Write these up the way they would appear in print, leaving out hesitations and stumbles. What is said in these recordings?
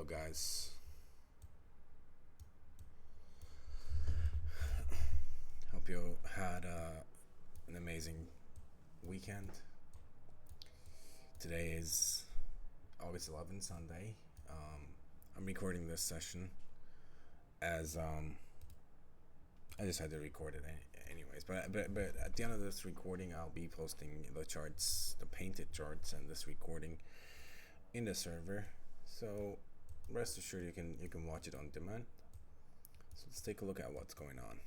guys. Hope you had an amazing weekend. Today is August 11th, Sunday. I'm recording this session as I decided to record it anyways. But at the end of this recording, I'll be posting the charts, the painted charts, and this recording in the server. So rest assured, you can watch it on demand. So let's take a look at what's going on.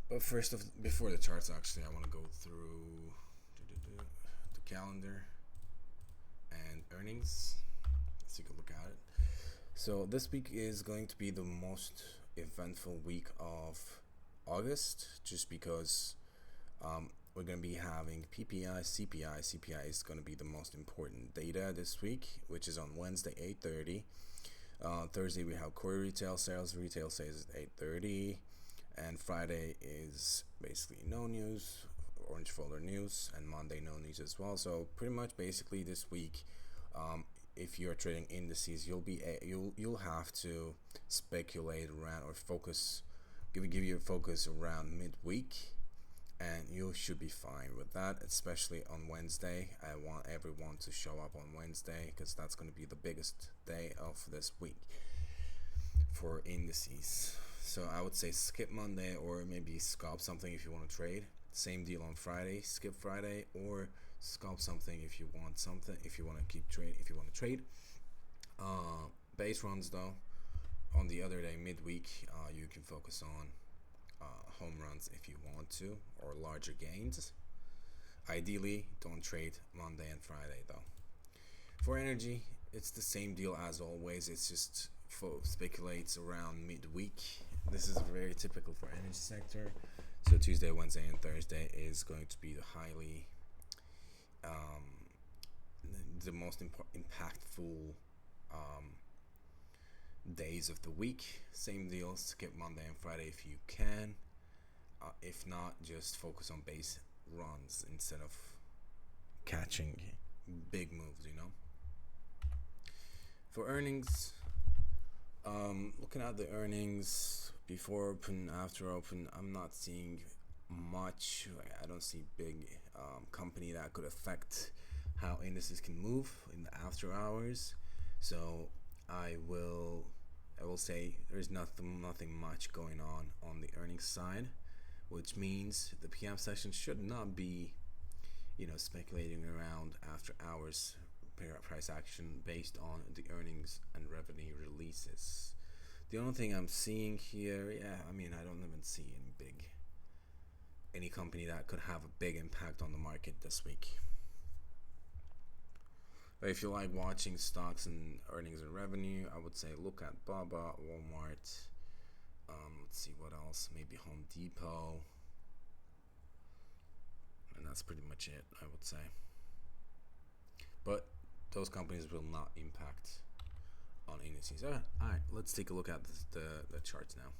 But before the charts, actually, I want to go through the calendar and earnings. Let's take a look at it. So this week is going to be the most eventful week of August, just because we're going to be having PPI, CPI. CPI is going to be the most important data this week, which is on Wednesday, 8:30. Thursday we have core retail sales. Retail sales at 8:30. And Friday is basically no news, orange folder news, and Monday no news as well. So pretty much basically this week, if you're trading indices, you'll have to speculate around or focus, give you a focus around midweek, and you should be fine with that. Especially on Wednesday, I want everyone to show up on Wednesday because that's going to be the biggest day of this week for indices. So I would say skip Monday or maybe scalp something if you want to trade. Same deal on Friday, skip Friday or scalp something if you want something, if you want to if you want to trade. Base runs though, on the other day, midweek, you can focus on home runs if you want to, or larger gains. Ideally, don't trade Monday and Friday though. For energy, it's the same deal as always. It's just speculates around midweek. This is very typical for energy sector. So Tuesday, Wednesday, and Thursday is going to be the highly the most impactful days of the week. Same deal, skip Monday and Friday if you can. If not, just focus on base runs instead of catching big moves, For earnings, looking at the earnings before open, after open, I'm not seeing much. I don't see big company that could affect how indices can move in the after hours. So I will say there's nothing much going on the earnings side, which means the PM session should not be speculating around after hours price action based on the earnings and revenue releases. The only thing I'm seeing here, I don't even see any company that could have a big impact on the market this week. But if you like watching stocks and earnings and revenue, I would say look at Baba, Walmart. Let's see what else. Maybe Home Depot, and that's pretty much it, I would say. But those companies will not impact on indices. Alright, let's take a look at the charts now.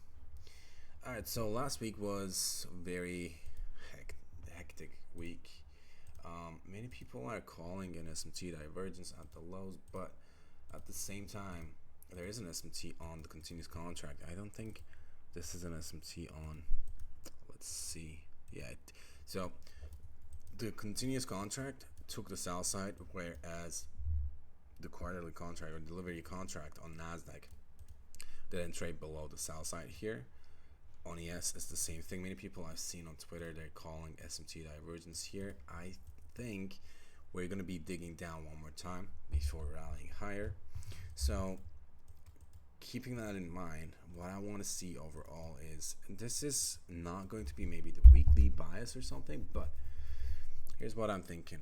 Alright, so last week was a very hectic week. Many people are calling an SMT divergence at the lows, but at the same time, there is an SMT on the continuous contract. I don't think this is an SMT on. Let's see. So the continuous contract took the sell side, whereas the quarterly contract or delivery contract on Nasdaq didn't trade below the sell side here. On ES, it's the same thing. Many people I've seen on Twitter, they're calling SMT divergence here. I think we're going to be digging down one more time before rallying higher. So keeping that in mind, what I want to see overall is, this is not going to be maybe the weekly bias or something, but here's what I'm thinking.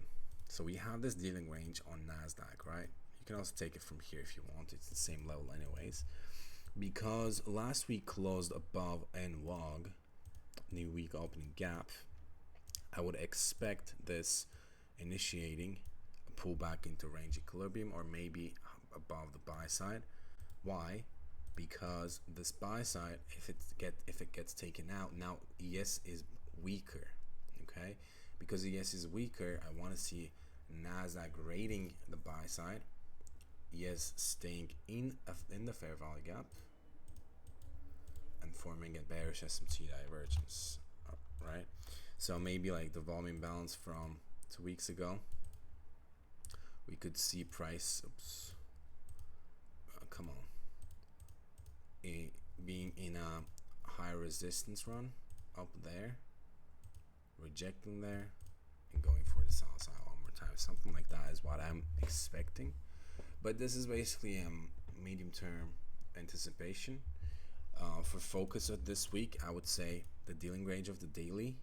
So we have this dealing range on Nasdaq, right? You can also take it from here if you want. It's the same level anyways. Because last week closed above NWOG, new week opening gap, I would expect this initiating a pullback into range equilibrium or maybe above the buy side. Why? Because this buy side, if it gets taken out, now ES is weaker. Okay? Because ES is weaker, I want to see Nasdaq rating the buy side, Yes, staying in the fair value gap and forming a bearish SMT divergence, right? So maybe like the volume balance from 2 weeks ago, we could see price, come on, being in a high resistance run up there, rejecting there, and going for the sell side one more time. Something like that is what I'm expecting. But this is basically a medium term anticipation. For focus of this week, I would say the dealing range of the daily,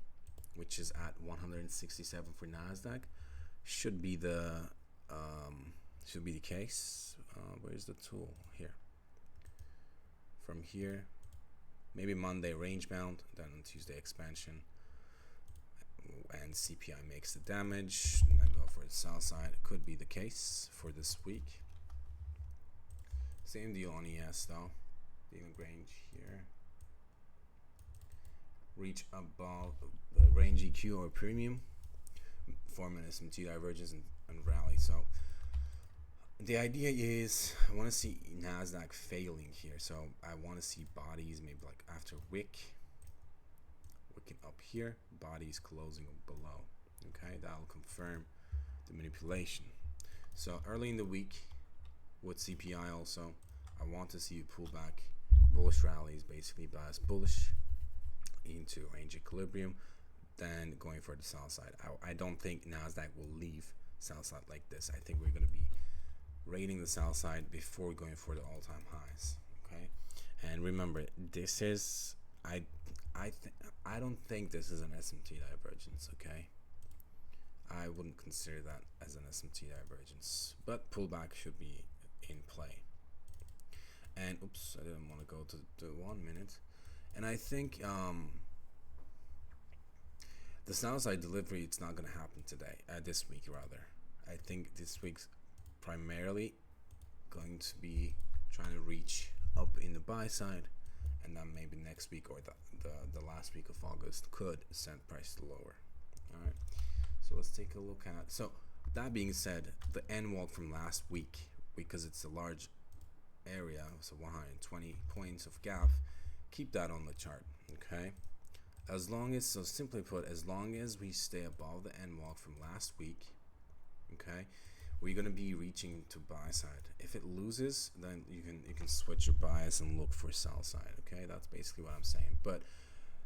which is at 167 for Nasdaq, should be the case. Where's the tool? Here. From here, maybe Monday range bound, then on Tuesday expansion, and CPI makes the damage, and then go for the sell side. Could be the case for this week. Same deal on ES though. Dealing range here. Reach above the range EQ or premium, form an SMT divergence and rally. So the idea is I want to see Nasdaq failing here. So I want to see bodies maybe like after wicking up here, bodies closing below. Okay, that'll confirm the manipulation. So early in the week with CPI also, I want to see a pullback, bullish rallies, basically bias bullish into range equilibrium, then going for the sell side. I don't think Nasdaq will leave sell side like this. I think we're going to be rating the sell side before going for the all-time highs. Okay, and remember, this is I don't think this is an SMT divergence. Okay, I wouldn't consider that as an SMT divergence, but pullback should be in play. And oops, I didn't want to go to the 1 minute. And I think the sell side delivery, it's not going to happen today, this week rather. I think this week's primarily going to be trying to reach up in the buy side, and then maybe next week or the last week of August could send price lower. All right, so let's take a look at. So that being said, the end walk from last week, because it's a large area, so 120 points of gap, keep that on the chart. Okay, as long as, so simply put, as long as we stay above the end walk from last week, okay, we're going to be reaching to buy side. If it loses, then you can switch your bias and look for sell side. Okay, that's basically what I'm saying. But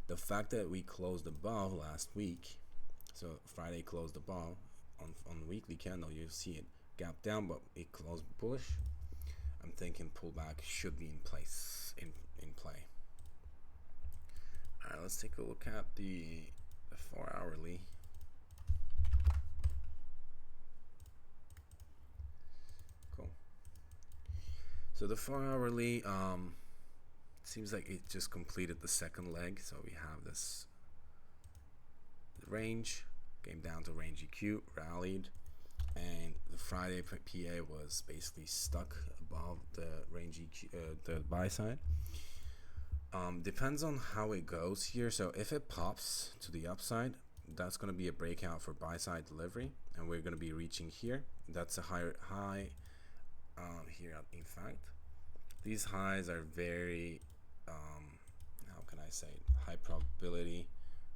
the fact that we closed above last week, so Friday closed above on the weekly candle, you see it gap down, but it closed bullish. I'm thinking pullback should be in place, in play. All right, let's take a look at the 4 hourly. Cool. So the 4 hourly, seems like it just completed the second leg. So we have this range, came down to range EQ, rallied, and the Friday PA was basically stuck above the range EQ, the buy side. Depends on how it goes here. So if it pops to the upside, that's going to be a breakout for buy side delivery, and we're going to be reaching here. That's a higher high here. In fact, these highs are very how can I say, high probability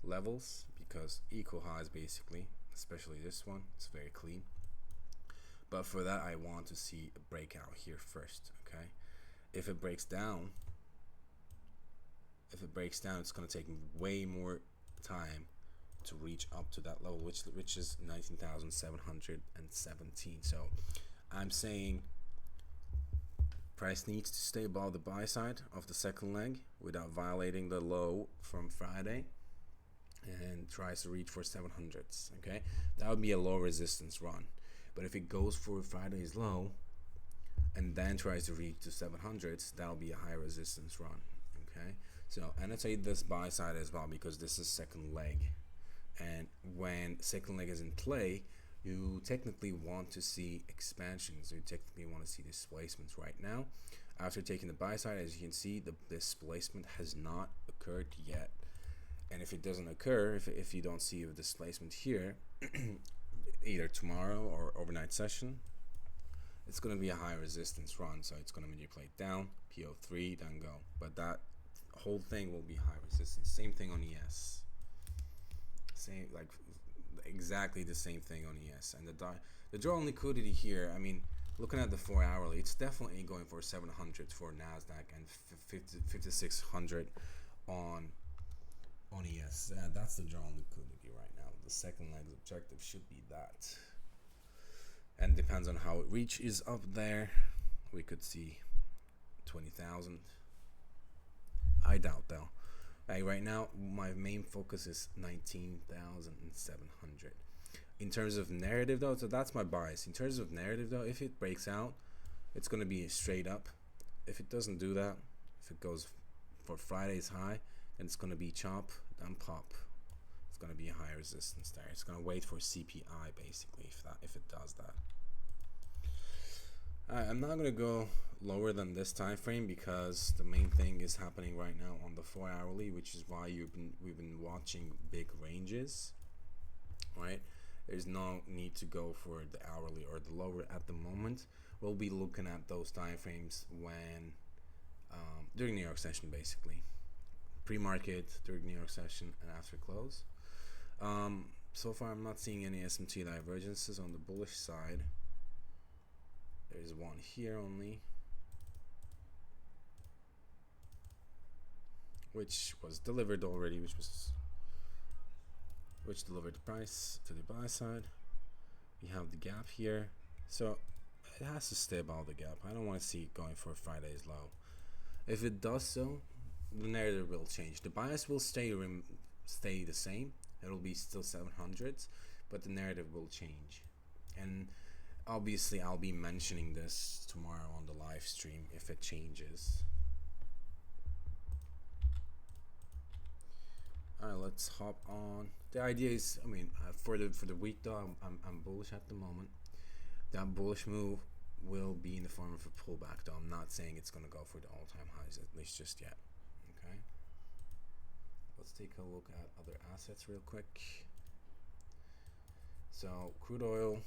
levels, because equal highs basically, especially this one, it's very clean. But for that, I want to see a breakout here first. Okay, if it breaks down, it's going to take way more time to reach up to that level, which is 19,717. So I'm saying price needs to stay above the buy side of the second leg without violating the low from Friday, and tries to reach for 700s. Okay, that would be a low resistance run. But if it goes for Friday's low and then tries to reach to 700s, that'll be a high resistance run. Okay, so annotate this buy side as well, because this is second leg, and when second leg is in play, you technically want to see expansions. You technically want to see displacements. Right now, after taking the buy side, as you can see, the displacement has not occurred yet. And if it doesn't occur, if you don't see a displacement here, either tomorrow or overnight session, it's going to be a high resistance run, so it's going to manipulate down, PO3, then go. But that whole thing will be high resistance. Same thing on ES. Same, like exactly the same thing on ES. And the draw on liquidity here, I mean, looking at the 4 hourly, it's definitely going for 700 for Nasdaq and 5600 on ES. That's the draw on liquidity right now. The second leg objective should be that. And depends on how it reaches up there. We could see 20,000. I doubt though. Right now, my main focus is 19,700. In terms of narrative though, so that's my bias. In terms of narrative though, if it breaks out, it's going to be straight up. If it doesn't do that, if it goes for Friday's high, then it's going to be chop, then pop. It's going to be a high resistance there. It's going to wait for CPI basically if it does that. I'm not going to go lower than this time frame because the main thing is happening right now on the 4 hourly, which is why we've been watching big ranges, right? There's no need to go for the hourly or the lower at the moment. We'll be looking at those time frames when during New York session, basically pre-market, during New York session, and after close. So far I'm not seeing any SMT divergences on the bullish side. There's one here only, which was delivered already, which delivered the price to the buy side. We have the gap here, so it has to stay above the gap. I don't want to see it going for Friday's low. If it does so, the narrative will change. The bias will stay the same. It'll be still 700s, but the narrative will change. And obviously I'll be mentioning this tomorrow on the live stream if it changes. Alright, let's hop on. The idea is, I mean, for the week though, I'm bullish at the moment. That bullish move will be in the form of a pullback though. I'm not saying it's gonna go for the all-time highs, at least just yet. Okay. Let's take a look at other assets real quick. So crude oil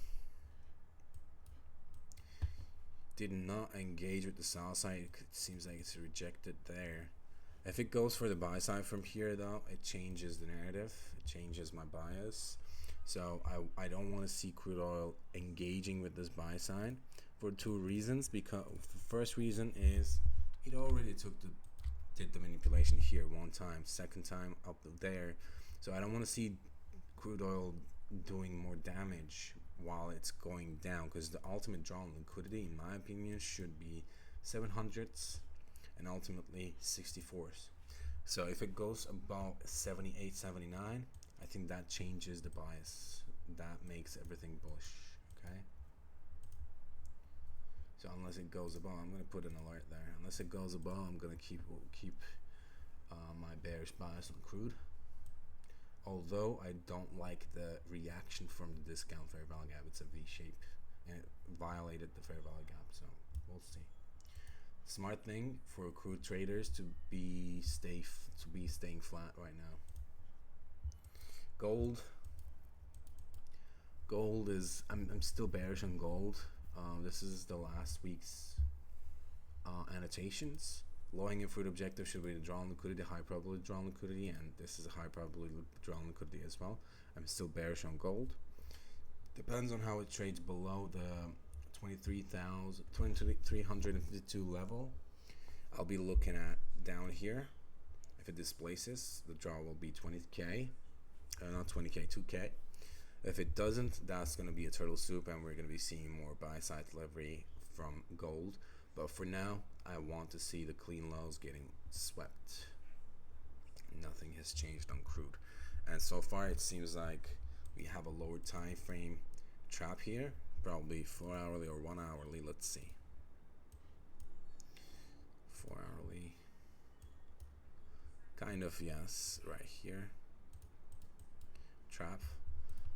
did not engage with the sell side. It seems like it's rejected there. If it goes for the buy side from here though, it changes the narrative. It changes my bias. So I don't want to see crude oil engaging with this buy side for two reasons. Because the first reason is it already did the manipulation here one time, second time up there. So I don't want to see crude oil doing more damage while it's going down, because the ultimate draw on liquidity, in my opinion, should be 700s and ultimately 64s. So if it goes about 78, 79, I think that changes the bias. That makes everything bullish. Okay. So unless it goes above, I'm gonna put an alert there. Unless it goes above, I'm gonna keep my bearish bias on crude. Although I don't like the reaction from the discount fair value gap. It's a V shape and it violated the fair value gap. So we'll see. Smart thing for crude traders to be staying flat right now. Gold is, I'm still bearish on gold. This is the last week's annotations. Low hanging fruit objective should be the draw on liquidity, high probability draw on liquidity, and this is a high probability draw on liquidity as well. I'm still bearish on gold. Depends on how it trades below the 2352 level. I'll be looking at down here. If it displaces, the draw will be 20k, not 20k, 2k. If it doesn't, that's going to be a turtle soup, and we're going to be seeing more buy side delivery from gold. But for now, I want to see the clean lows getting swept. Nothing has changed on crude, and so far it seems like we have a lower time frame trap here, probably 4 hourly or 1 hourly. Let's see. 4 hourly, kind of, yes, right here, trap.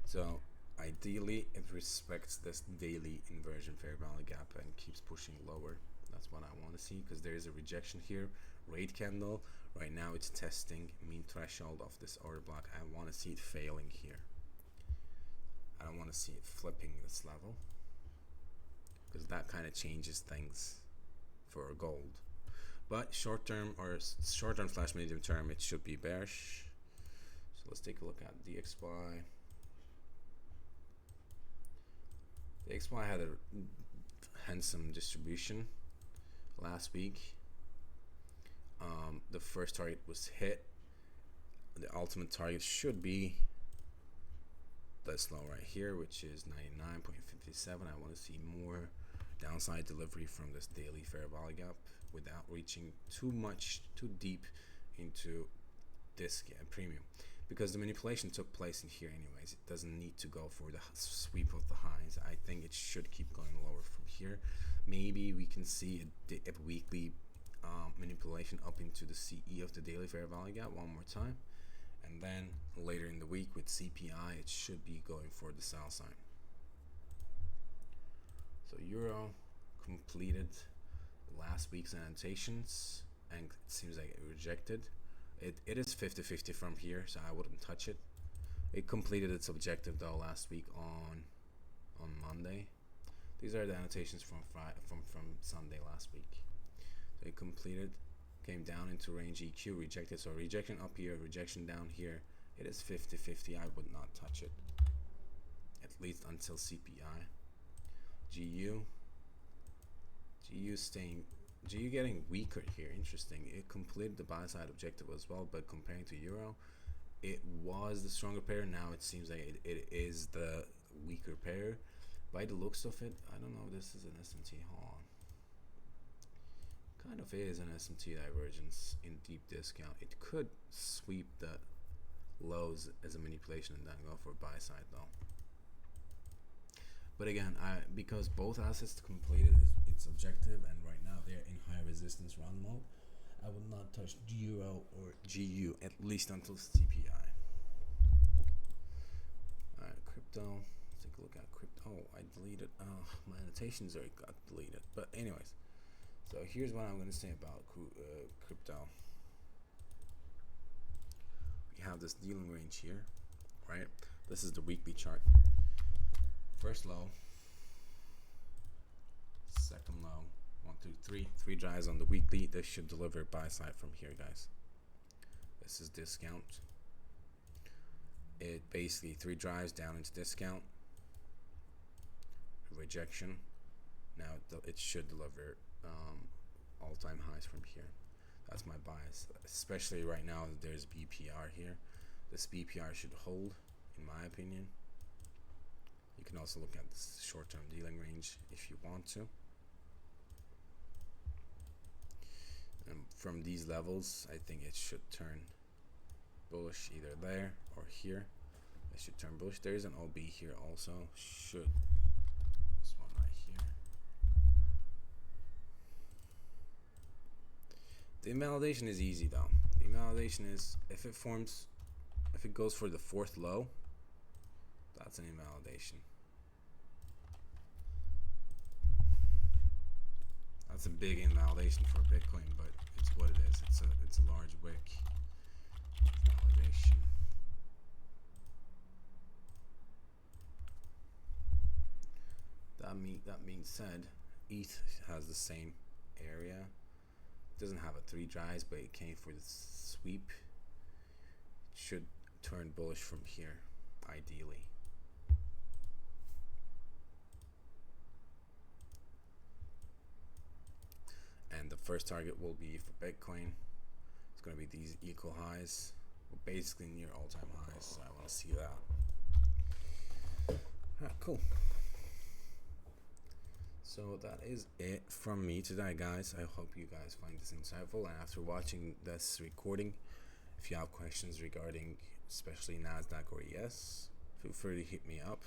So ideally it respects this daily inversion fair value gap and keeps pushing lower. That's what I want to see, because there is a rejection here. Rate candle right now, it's testing mean threshold of this order block. I want to see it failing here. I don't want to see it flipping this level. because that kind of changes things for gold. But short term slash medium term, it should be bearish. So let's take a look at DXY. The XY had a handsome distribution last week. The first target was hit. The ultimate target should be this low right here, which is 99.57. I want to see more downside delivery from this daily fair value gap without reaching too deep into this premium, because the manipulation took place in here anyways. It doesn't need to go for the sweep of the highs. I think it should keep going lower from here. Maybe we can see a weekly manipulation up into the CE of the daily fair value gap one more time, and then later in the week with CPI, it should be going for the sell sign. So Euro completed last week's annotations, and it seems like it rejected. It is 50-50 from here, so I wouldn't touch it. It completed its objective though last week on Monday. These are the annotations from Sunday last week. So it completed, came down into range EQ, rejected. So rejection up here, rejection down here. It is 50-50. I would not touch it, at least until CPI. GU getting weaker here. Interesting. It completed the buy side objective as well, but comparing to Euro, it was the stronger pair. Now it seems like it is the weaker pair. By the looks of it, I don't know if this is an SMT. Hold on. Kind of is an SMT divergence in deep discount. It could sweep the lows as a manipulation and then go for buy side though. But again, because both assets completed its objective and right now they're in high resistance run mode, I would not touch Euro or GU at least until CPI. Alright, crypto. Let's take a look at crypto. Oh, I deleted. My annotations already got deleted. But anyways, so here's what I'm going to say about crypto. We have this dealing range here, right? This is the weekly chart. First low, second low, 1, 2, 3, 3 drives on the weekly. This should deliver buy side from here, guys. This is discount. It basically 3 drives down into discount, rejection. Now it should deliver all-time highs from here. That's my bias, especially right now that there's BPR here. This BPR should hold, in my opinion. You can also look at this short-term dealing range if you want to. And from these levels, I think it should turn bullish either there or here. It should turn bullish. There is an OB here also. Should. This one right here. The invalidation is easy though. The invalidation is if it goes for the 4th low, that's an invalidation. That's a big invalidation for Bitcoin, but it's what it is. It's a large wick validation. That being said, ETH has the same area. It doesn't have a 3 drives, but it came for the sweep. It should turn bullish from here, ideally. And the first target will be for Bitcoin. It's going to be these equal highs. We're basically near all-time highs, so I want to see that. Alright, cool. So that is it from me today, guys. I hope you guys find this insightful. And after watching this recording, if you have questions regarding especially NASDAQ or ES, feel free to hit me up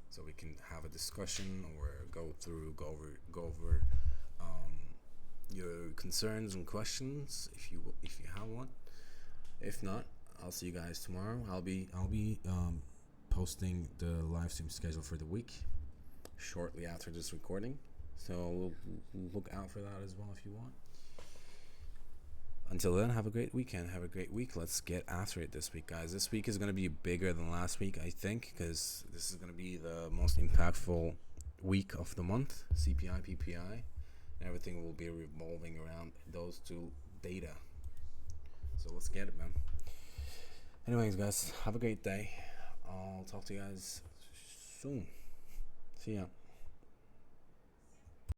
so we can have a discussion or go over your concerns and questions if you have one. If not, I'll see you guys tomorrow. I'll be posting the live stream schedule for the week shortly after this recording, so we'll look out for that as well if you want. Until then, have a great weekend. Have a great week. Let's get after it this week, guys. This week is going to be bigger than last week, I think, because this is going to be the most impactful week of the month. CPI, PPI, and everything will be revolving around those two data. So let's get it, man. Anyways, guys, have a great day. I'll talk to you guys soon. See ya.